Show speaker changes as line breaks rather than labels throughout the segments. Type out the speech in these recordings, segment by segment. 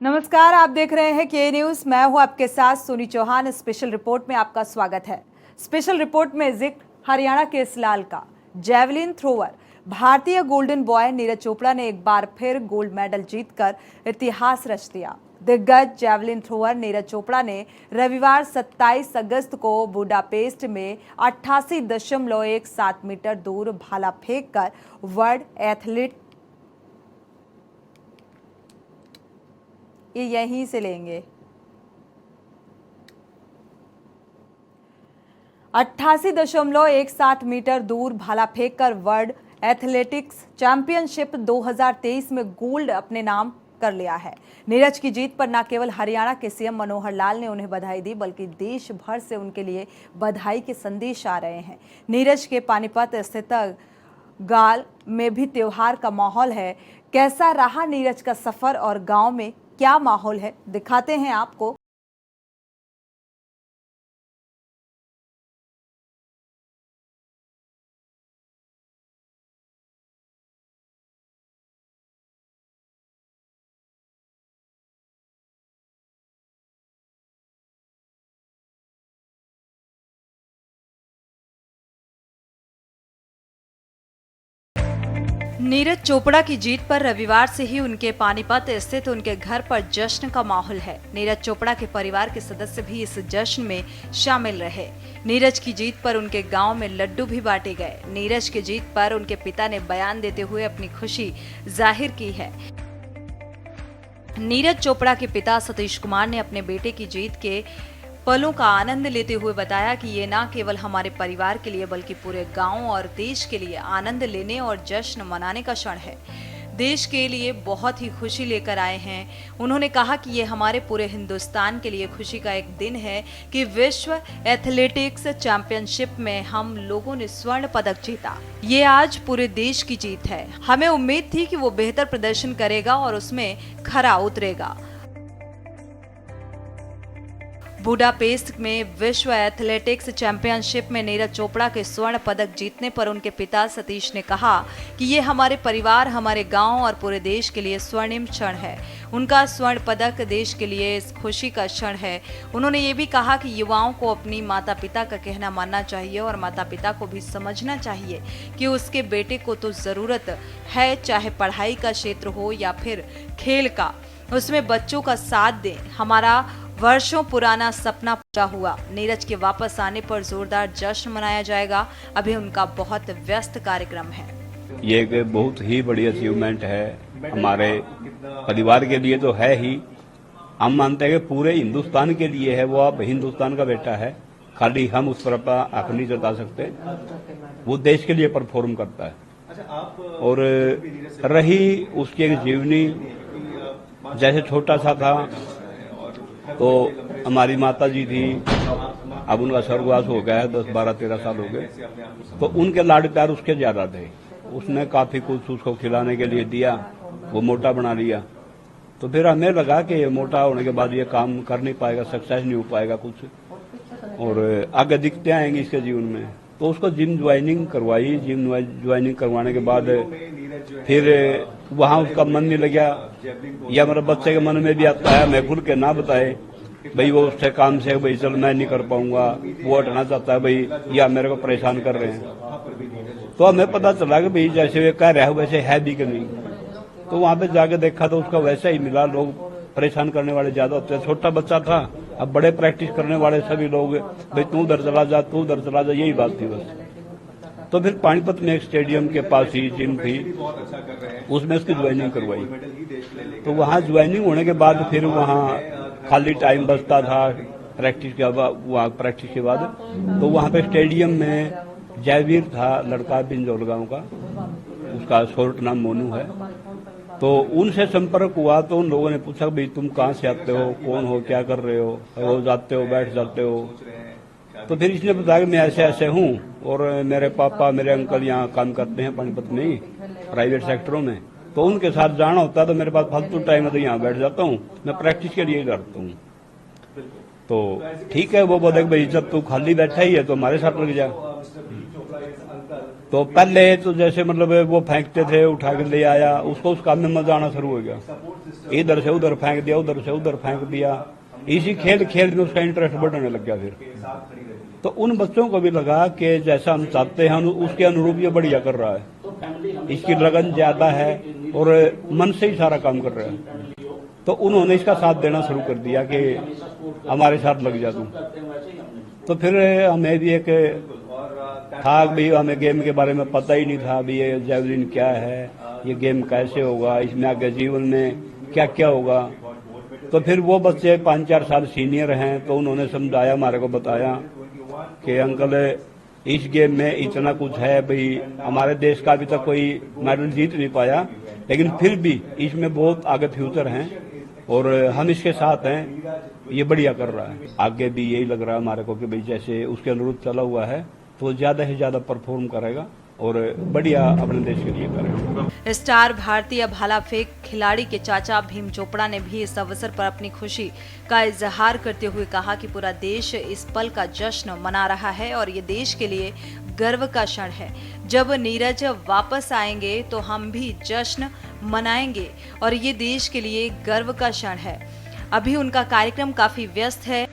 नमस्कार, आप देख रहे हैं के न्यूज। मैं हूं आपके साथ सोनी चौहान। स्पेशल रिपोर्ट में आपका स्वागत है। स्पेशल रिपोर्ट में जिक्र हरियाणा के इस लाल का जैवलिन थ्रोवर भारतीय गोल्डन बॉय नीरज चोपड़ा ने एक बार फिर गोल्ड मेडल जीतकर इतिहास रच दिया। दिग्गज जैवलिन थ्रोवर नीरज चोपड़ा ने रविवार 27 अगस्त को बुडापेस्ट में 88.17 मीटर दूर भाला फेंककर वर्ल्ड एथलीट ये यहीं से लेंगे 88.17 मीटर दूर भाला फेंककर वर्ल्ड एथलेटिक्स चैंपियनशिप 2023 में गोल्ड अपने नाम कर लिया है। नीरज की जीत पर न केवल हरियाणा के सीएम मनोहर लाल ने उन्हें बधाई दी, बल्कि देश भर से उनके लिए बधाई के संदेश आ रहे हैं। नीरज के पानीपत स्थित गाल में भी त्योहार का माहौल है। कैसा रहा नीरज का सफर और गांव में क्या माहौल है, दिखाते हैं आपको। नीरज चोपड़ा की जीत पर रविवार से ही उनके पानीपत स्थित उनके घर पर जश्न का माहौल है। नीरज चोपड़ा के परिवार के सदस्य भी इस जश्न में शामिल रहे। नीरज की जीत पर उनके गांव में लड्डू भी बांटे गए। नीरज की जीत पर उनके पिता ने बयान देते हुए अपनी खुशी जाहिर की है। नीरज चोपड़ा के पिता सतीश कुमार ने अपने बेटे की जीत के पलों का आनंद लेते हुए बताया कि ये न केवल हमारे परिवार के लिए बल्कि पूरे गांव और देश के लिए आनंद लेने और जश्न मनाने का क्षण है। देश के लिए बहुत ही खुशी लेकर आए हैं। उन्होंने कहा कि ये हमारे पूरे हिंदुस्तान के लिए खुशी का एक दिन है कि विश्व एथलेटिक्स चैंपियनशिप में हम लोगों ने स्वर्ण पदक जीता। ये आज पूरे देश की जीत है। हमें उम्मीद थी कि वो बेहतर प्रदर्शन करेगा और उसमें खरा उतरेगा। बुडापेस्ट में विश्व एथलेटिक्स चैंपियनशिप में नीरज चोपड़ा के स्वर्ण पदक जीतने पर उनके पिता सतीश ने कहा कि ये हमारे परिवार, हमारे गांव और पूरे देश के लिए स्वर्णिम क्षण है। उनका स्वर्ण पदक देश के लिए इस खुशी का क्षण है। उन्होंने ये भी कहा कि युवाओं को अपनी माता पिता का कहना मानना चाहिए और माता पिता को भी समझना चाहिए कि उसके बेटे को तो जरूरत है, चाहे पढ़ाई का क्षेत्र हो या फिर खेल का, उसमें बच्चों का साथ दें। हमारा वर्षों पुराना सपना पूरा हुआ। नीरज के वापस आने पर जोरदार जश्न मनाया जाएगा। अभी उनका बहुत व्यस्त कार्यक्रम है।
ये एक बहुत ही बड़ी अचीवमेंट है हमारे परिवार के लिए तो है ही। हम मानते हैं कि पूरे हिंदुस्तान के लिए है। वो अब हिंदुस्तान का बेटा है, खाली हम उस पर अपना हक नहीं जता सकते। वो देश के लिए परफॉर्म करता है। और रही उसकी एक जीवनी, जैसे छोटा सा था तो हमारी माता जी थी, अब उनका स्वर्गवास हो गया है, 10, 12, 13 साल हो गए। तो उनके लाड प्यार उसके ज्यादा थे। उसने काफी कुछ उसको खिलाने के लिए दिया, वो मोटा बना लिया। तो फिर हमें लगा कि ये मोटा होने के बाद ये काम कर नहीं पाएगा, सक्सेस नहीं हो पाएगा कुछ, और आगे दिखते आएंगे इसके जीवन में। तो उसको जिम ज्वाइनिंग करवाई। जिम ज्वाइनिंग करवाने के बाद फिर वहां उसका मन नहीं लगा, या मेरे बच्चे के मन में भी आता है, मैं खुल के ना बताए भाई वो उससे काम से भाई चल मैं नहीं कर पाऊंगा, वो हटना चाहता है भाई, या मेरे को परेशान कर रहे हैं। तो हमें पता चला कि भाई जैसे वे कह रहे हो वैसे है भी कि नहीं। तो वहां पे जाके देखा तो उसका वैसा ही मिला। लोग परेशान करने वाले ज्यादा होते हैं। छोटा बच्चा था, अब बड़े प्रैक्टिस करने वाले सभी लोग भाई तू उधर चला जा, तू उधर चला जा, यही बात थी बस। तो फिर पानीपत में एक स्टेडियम के पास ही जिम थी, उसमें उसकी ज्वाइनिंग करवाई। तो वहां ज्वाइनिंग होने के बाद फिर वहां खाली टाइम बचता था प्रैक्टिस के बाद। वहां प्रैक्टिस के बाद तो वहां पे स्टेडियम में जयवीर था, लड़का बिंजौल गांव का, उसका शॉर्ट नाम मोनू है। तो उनसे संपर्क हुआ तो उन लोगों ने पूछा भाई तुम कहाँ से आते हो, कौन हो, क्या कर रहे हो, रोज आते हो, बैठ जाते हो। तो फिर इसने बताया कि मैं ऐसे ऐसे हूँ और मेरे पापा मेरे अंकल यहाँ काम करते हैं पानीपत में ही प्राइवेट सेक्टरों में, तो उनके साथ जाना होता है तो मेरे पास फालतू टाइम है तो यहाँ बैठ जाता हूँ, मैं प्रैक्टिस के लिए करता हूँ। तो ठीक है, वो बोले भाई जब तू खाली बैठा ही है तो हमारे साथ लग जा। तो पहले तो जैसे मतलब वो फेंकते थे, उठा के ले आया, उसको उस काम में मजा आना शुरू हो गया। इधर से उधर फेंक दिया, उधर से उधर फेंक दिया, इसी खेल खेल में उसका इंटरेस्ट बढ़ने लग गया। फिर तो उन बच्चों को भी लगा कि जैसा हम चाहते हैं उसके अनुरूप ये बढ़िया कर रहा है, इसकी लगन ज्यादा है और मन से ही सारा काम कर रहा है। तो उन्होंने इसका साथ देना शुरू कर दिया कि हमारे साथ लग जा तू। तो फिर हमें भी एक था भी, हमें गेम के बारे में पता ही नहीं था भी ये जैवलिन क्या है, ये गेम कैसे होगा, इसमें आगे जीवन में क्या क्या होगा। तो फिर वो बच्चे 5-4 साल सीनियर हैं, तो उन्होंने समझाया, हमारे को बताया कि अंकल इस गेम में इतना कुछ है भाई, हमारे देश का अभी तक कोई मेडल जीत नहीं पाया, लेकिन फिर भी इसमें बहुत आगे फ्यूचर हैं और हम इसके साथ हैं, ये बढ़िया कर रहा है। आगे भी यही लग रहा है हमारे को कि भाई जैसे उसके अनुरूप चला हुआ है तो ज्यादा से ज्यादा परफॉर्म करेगा और बढ़िया अपने देश के लिए करेगा।
स्टार भारतीय भाला फेंक खिलाड़ी के चाचा भीम चोपड़ा ने भी इस अवसर पर अपनी खुशी का इजहार करते हुए कहा कि पूरा देश इस पल का जश्न मना रहा है और ये देश के लिए गर्व का क्षण है। जब नीरज वापस आएंगे तो हम भी जश्न मनाएंगे और ये देश के लिए गर्व का क्षण है। अभी उनका कार्यक्रम काफी व्यस्त है।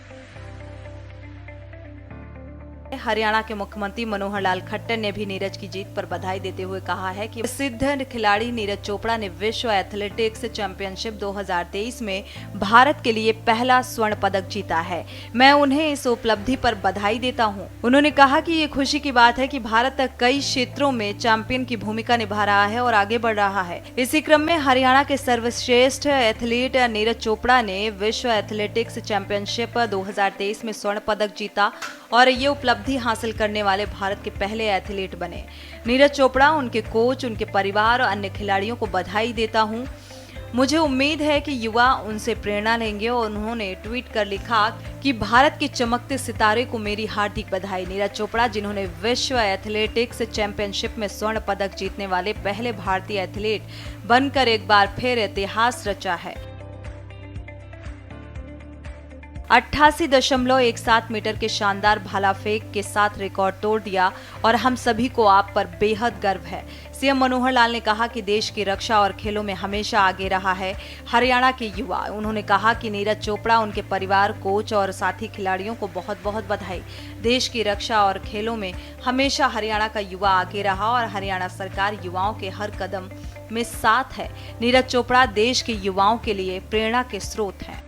हरियाणा के मुख्यमंत्री मनोहर लाल खट्टर ने भी नीरज की जीत पर बधाई देते हुए कहा है कि प्रसिद्ध खिलाड़ी नीरज चोपड़ा ने विश्व एथलेटिक्स चैंपियनशिप 2023 में भारत के लिए पहला स्वर्ण पदक जीता है। मैं उन्हें इस उपलब्धि पर बधाई देता हूं। उन्होंने कहा कि ये खुशी की बात है कि भारत कई क्षेत्रों में चैंपियन की भूमिका निभा रहा है और आगे बढ़ रहा है। इसी क्रम में हरियाणा के सर्वश्रेष्ठ एथलीट नीरज चोपड़ा ने विश्व एथलेटिक्स चैंपियनशिप 2023 में स्वर्ण पदक जीता और ये उपलब्धि हासिल करने वाले भारत के पहले एथलीट बने। नीरज चोपड़ा, उनके कोच, उनके परिवार और अन्य खिलाड़ियों को बधाई देता हूं। मुझे उम्मीद है कि युवा उनसे प्रेरणा लेंगे और उन्होंने ट्वीट कर लिखा कि भारत के चमकते सितारे को मेरी हार्दिक बधाई। नीरज चोपड़ा, जिन्होंने विश्व एथलेटिक्स चैंपियनशिप में स्वर्ण पदक जीतने वाले पहले भारतीय एथलीट बनकर एक बार फिर इतिहास रचा है। 88.17 मीटर के शानदार भाला फेंक के साथ रिकॉर्ड तोड़ दिया और हम सभी को आप पर बेहद गर्व है। सीएम मनोहर लाल ने कहा कि देश की रक्षा और खेलों में हमेशा आगे रहा है हरियाणा के युवा। उन्होंने कहा कि नीरज चोपड़ा, उनके परिवार, कोच और साथी खिलाड़ियों को बहुत बहुत बधाई। देश की रक्षा और खेलों में हमेशा हरियाणा का युवा आगे रहा और हरियाणा सरकार युवाओं के हर कदम में साथ है। नीरज चोपड़ा देश के युवाओं के लिए प्रेरणा के स्रोत हैं।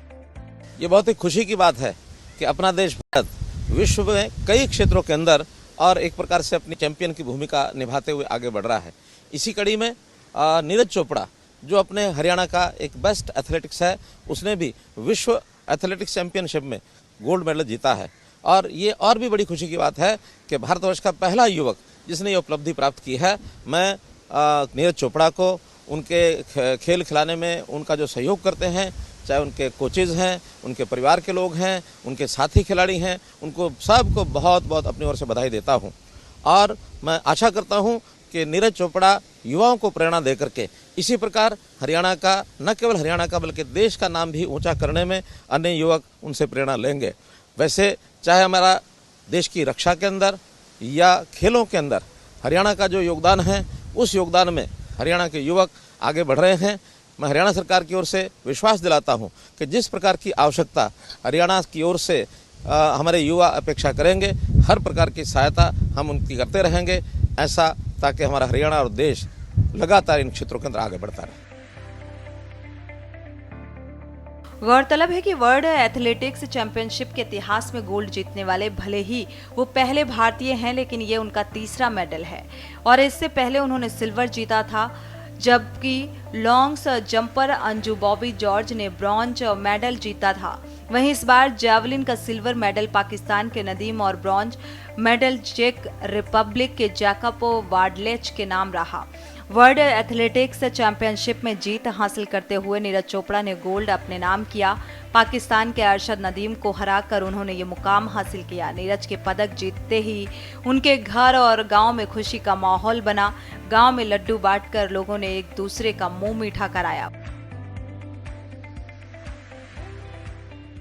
ये बहुत ही खुशी की बात है कि अपना देश भारत विश्व में कई क्षेत्रों के अंदर और एक प्रकार से अपनी चैंपियन की भूमिका निभाते हुए आगे बढ़ रहा है। इसी कड़ी में नीरज चोपड़ा, जो अपने हरियाणा का एक बेस्ट एथलेटिक्स है, उसने भी विश्व एथलेटिक्स चैंपियनशिप में गोल्ड मेडल जीता है। और ये और भी बड़ी खुशी की बात है कि भारतवर्ष का पहला युवक जिसने ये उपलब्धि प्राप्त की है। मैं नीरज चोपड़ा को उनके खेल खिलाने में उनका जो सहयोग करते हैं, चाहे उनके कोचेज हैं, उनके परिवार के लोग हैं, उनके साथी खिलाड़ी हैं, उनको सबको बहुत बहुत अपनी ओर से बधाई देता हूं। और मैं आशा करता हूं कि नीरज चोपड़ा युवाओं को प्रेरणा दे करके इसी प्रकार हरियाणा का, न केवल हरियाणा का बल्कि देश का नाम भी ऊंचा करने में अन्य युवक उनसे प्रेरणा लेंगे। वैसे चाहे हमारा देश की रक्षा के अंदर या खेलों के अंदर हरियाणा का जो योगदान है, उस योगदान में हरियाणा के युवक आगे बढ़ रहे हैं। मैं हरियाणा सरकार की ओर से विश्वास दिलाता हूं कि जिस प्रकार की आवश्यकता हरियाणा की ओर से हमारे युवा अपेक्षा करेंगे, हर प्रकार की सहायता हम उनकी करते रहेंगे, ऐसा ताकि हमारा हरियाणा और देश लगातार इन क्षेत्रों के अंदर आगे बढ़ता रहे।
गौरतलब है कि वर्ल्ड एथलेटिक्स चैंपियनशिप के इतिहास में गोल्ड जीतने वाले भले ही वो पहले भारतीय हैं, लेकिन ये उनका तीसरा मेडल है और इससे पहले उन्होंने सिल्वर जीता था, जबकि long jumper Anju Bobby George ने ब्रॉन्ज मेडल जीता था। वहीं इस बार जैवलिन का सिल्वर मेडल पाकिस्तान के नदीम और ब्रॉन्ज मेडल चेक रिपब्लिक के जैकब वाडलेच के नाम रहा। वर्ल्ड एथलेटिक्स चैंपियनशिप में जीत हासिल करते हुए नीरज चोपड़ा ने गोल्ड अपने नाम किया। पाकिस्तान के अरशद नदीम को हराकर उन्होंने ये मुकाम हासिल किया। नीरज के पदक जीतते ही उनके घर और गांव में खुशी का माहौल बना। गांव में लड्डू बांटकर लोगों ने एक दूसरे का मुंह मीठा कराया।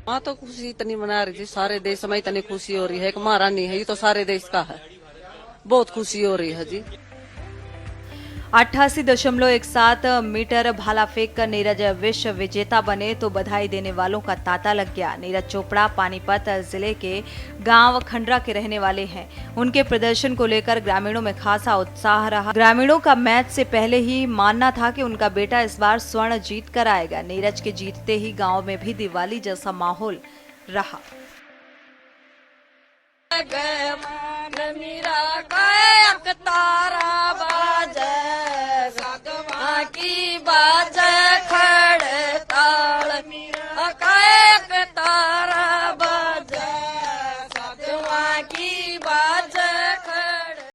माँ तो खुशी इतनी मना रही थी, सारे देश में इतनी खुशी हो रही है कि महारानी है, ये तो सारे देश का है। बहुत खुशी हो रही है जी।
88.17 मीटर भाला फेंक कर नीरज विश्व विजेता बने तो बधाई देने वालों का तांता लग गया। नीरज चोपड़ा पानीपत जिले के गांव खंडरा के रहने वाले हैं। उनके प्रदर्शन को लेकर ग्रामीणों में खासा उत्साह रहा। ग्रामीणों का मैच से पहले ही मानना था कि उनका बेटा इस बार स्वर्ण जीत कर आएगा। नीरज के जीतते ही गाँव में भी दिवाली जैसा माहौल रहा।
मेरा तारा बाजे